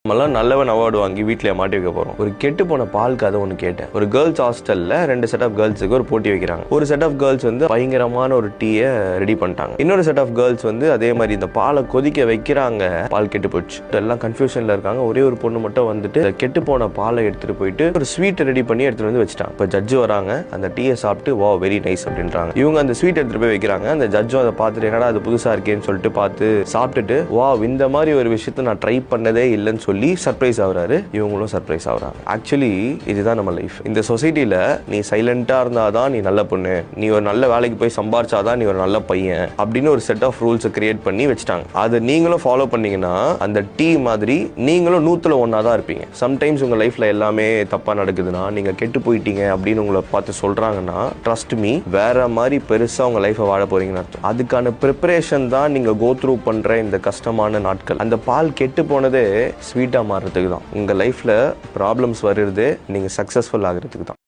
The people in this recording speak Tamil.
நம்மளாம் நல்லவன் அவார்டு வாங்கி வீட்டில் மாட்டி வைக்க போகிறோம். ஒரு கெட்டு போன பால் கதை ஒன்று கேட்டேன். ஒரு கேர்ள்ஸ் ஹாஸ்டலில் 2 செட் ஆஃப் கேர்ள்ஸுக்கு ஒரு போட்டி வைக்கிறாங்க. ஒரு செட் ஆஃப் கேர்ள்ஸ் வந்து பயங்கரமான ஒரு டீயை ரெடி பண்ணிட்டாங்க. இன்னொரு செட் ஆஃப் கேர்ள்ஸ் வந்து அதே மாதிரி இந்த பாலை கொதிக்க வைக்கிறாங்க. பால் கெட்டு போச்சு. எல்லாம் கன்ஃபியூஷனில் இருக்காங்க. ஒரே ஒரு பொண்ணு மட்டும் வந்துட்டு கெட்டு போன பாலை எடுத்துகிட்டு போயிட்டு ஒரு ஸ்வீட் ரெடி பண்ணி எடுத்துகிட்டு வந்து வச்சுட்டாங்க. இப்போ ஜட்ஜு வராங்க. அந்த டீயை சாப்பிட்டு வா வெரி நைஸ் அப்படின்றாங்க. இவங்க அந்த ஸ்வீட் எடுத்துகிட்டு போய் வைக்கிறாங்க. அந்த ஜட்ஜும் அதை பார்த்துட்டு என்னடா அது புதுசாக இருக்கேன்னு சொல்லிட்டு பார்த்து சாப்பிட்டுட்டு வா இந்த மாதிரி ஒரு விஷயத்தை நான் ட்ரை பண்ணதே இல்லைன்னு சொல்லி சர்ப்ரைஸ் ஆகுறாரு. இவங்களும் சர்ப்ரைஸ் ஆகுறாங்க. ஆக்சுவலி இதுதான் நம்ம லைஃப். இந்த சொசைட்டில நீ சைலண்டா இருந்தாதான் நீ நல்ல பொண்ணு, நீ ஒரு நல்ல வேலைக்கு போய் சம்பாரிச்சாதான் நீ ஒரு நல்ல பையன் அப்படின்னு ஒரு செட் ஆஃப் ரூல்ஸ் கிரியேட் பண்ணி வச்சுட்டாங்க. அதை நீங்களும் ஃபாலோ பண்ணீங்கன்னா அந்த டீ மாதிரி நீங்களும் 100ல் 1 தான் இருப்பீங்க. சம்டைம்ஸ் உங்க லைஃப்ல எல்லாமே தப்பா நடக்குதுன்னா, நீங்க கெட்டு போயிட்டீங்க அப்படின்னு உங்களை பார்த்து சொல்றாங்கன்னா, ட்ரஸ்ட் மீ, வேற மாதிரி பெருசா உங்க லைஃபை வாழ போறீங்கன்னு அர்த்தம். அதுக்கான ப்ரிப்பரேஷன் தான் நீங்க கோ த்ரூ பண்ற இந்த கஷ்டமான நாட்கள். அந்த பால் கெட்டு போனதே ஸ்வீட்டா மாறுறதுக்கு தான். உங்க லைஃப்ல ப்ராப்ளம்ஸ் வருது நீங்க சக்சஸ்ஃபுல் ஆகிறதுக்கு தான்.